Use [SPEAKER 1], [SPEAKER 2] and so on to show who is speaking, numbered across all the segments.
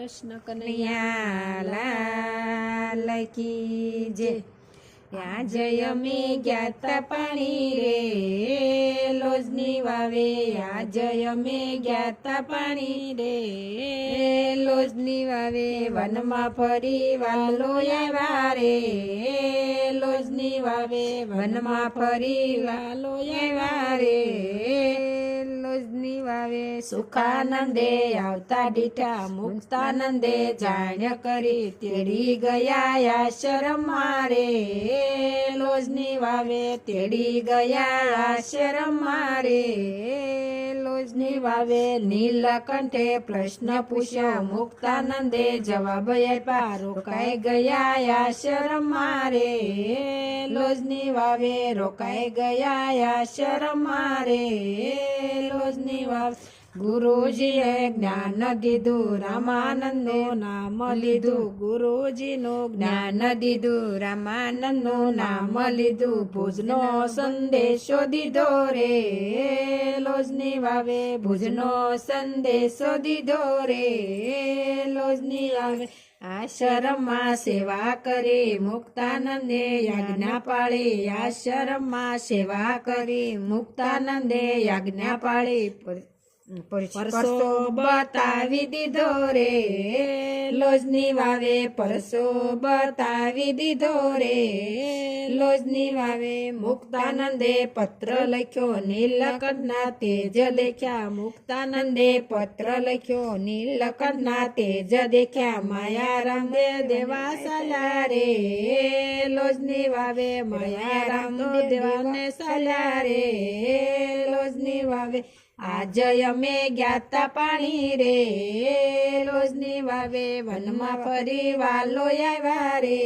[SPEAKER 1] કૃષ્ણ કનૈયા લાલ કી જય। ત્યાં જય અમે ગયા તા પાણી રે લોજની વાવે, આ જય અમે ગયા તા પાણી રે લોજની વાવે, વનમાં ફરી વાલો આવ્યા રે લોજની વાવે, વનમાં ફરી વાલો આવ્યા રે લોજની વાવે। સુખાનંદે આવતા દીઠા મુક્તાનંદે જાણ્ય કરી, તેડી ગયા આશ્રમ મારે લોજની વાવે, તેડી ગયા આશ્રમ મારે લોજની વાવે। નીલકંઠે પ્રશ્ન પૂછ્યો, મુક્તાનંદે જવાબ આપ્યા, રોકાઈ ગયા આશ્રમ મારે લોજની વાવે, રોકાઈ ગયા આશ્રમ મારે લોજની વાવે। ગુરુજીએ જ્ઞાન દીધું, રામાનંદનું નામ લીધું, ગુરુજીનું જ્ઞાન દીધું, રામાનંદનું નામ લીધું, ભુજનો સંદેશો દીધો રે લોજની વાવે, ભુજનો સંદેશો દીધો રે લોજની વાવે। આશ્રમમાં સેવા કરી મુક્તાનંદે આજ્ઞા પાળી, આશ્રમમાં સેવા કરી મુક્તાનંદે આજ્ઞા પાળી, પરસો બતાવી દીધો રે લોજની વાવે, પરસો બતાવી દીધો રે લોજની વાવે। મુક્તાનંદે પત્ર લખ્યો, નીલકંઠના તેજ દેખ્યા, મુક્તાનંદે પત્ર લખ્યો, નીલકંઠના તેજ દેખ્યા, માયારામ દેવા સાલ્યા રે લોજની વાવે, માયારામ દેવાને સાલ્યા રે લોજની વાવે। આજે અમે ગયા તા પાણી રે લોજની વાવે, વનમાં ફરી વાલો આવ્યા રે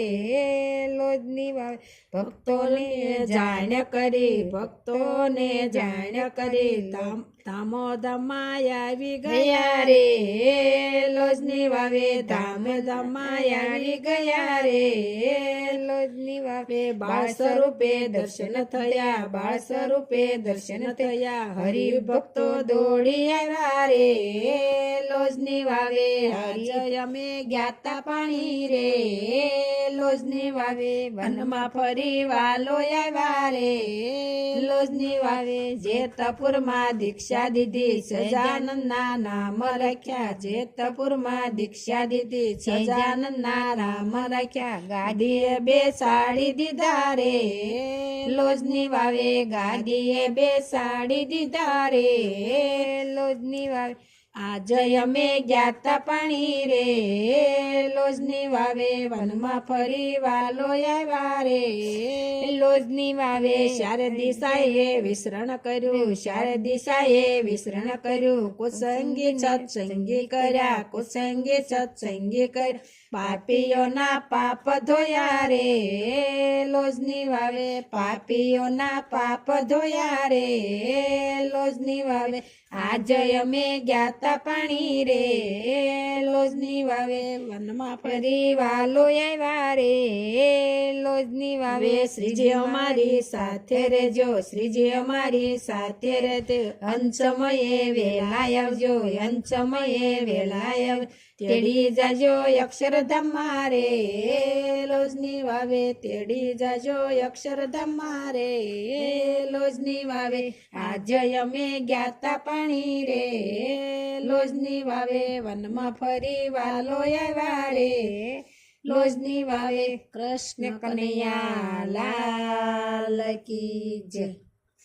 [SPEAKER 1] લોજની વાવે। ભક્તોને જાણ કરી, ભક્તોને જાણ કરી, ધામોધામાં આવી ગયા રે લોજની વાવે, ધામોધામાં આવી ગયા રે લોજની વાવે। બાળ સ્વરૂપે દર્શન થયા, બાળ સ્વરૂપે દર્શન થયા, હરિભક્તો દોડી આવ્યા રે લોજની વાવે, આજે અમે ગયા તા પાણી રે લોજની વાવે, વનમાં ફરી વાલો આવ્યા રે લોજની વાવે। જેતપુરમાં દીક્ષા દીધી, સજાનંદના નામ રાખ્યા, જેતપુરમાં દીક્ષા દીધી, સજાનંદના નામ રાખ્યા, ગાદીએ બેસાડી દીધા રે લોજની વાવે, ગાદીએ બેસાડી દીધા રે લોજની વાવે। આજે અમે ગયા તા પાણી રે લોજની વાવે, વનમાં ફરી વાલો આવ્યા રે લોજની વાવે। શારદી સાએ વિસરણ કર્યું, શારદી સાએ વિસરણ કર્યું, કુસંગી સત્સંગી કર્યા, કુસંગી સત્સંગી કર્યા, પાપીઓના પાપ ધોયા રે લોજની વાવે, પાપીઓના પાપ ધોયા રે લોજની વાવે। આજે અમે ગયા તા પાણી રે લોજની વાવે, વનમાં ફરી વાલો આવ્યા રે લોજની વાવે। શ્રીજી અમારી સાથે રહેજો, શ્રીજી અમારી સાથે રહેજો, અંશમયે વેલા આવજો, અંશમયે વેલા આવજો, તેડી જાજો અક્ષરધામ મારે લોજની વાવે, તેડી જાજો અક્ષરધામ મારે લોજની વાવે। આજે અમે ગયા તા પાણી રે લોજની વાવે, વનમાં ફરી વાલો આવ્યા રે લોજની વાવે। કૃષ્ણ કનૈયા લાલ કી જય।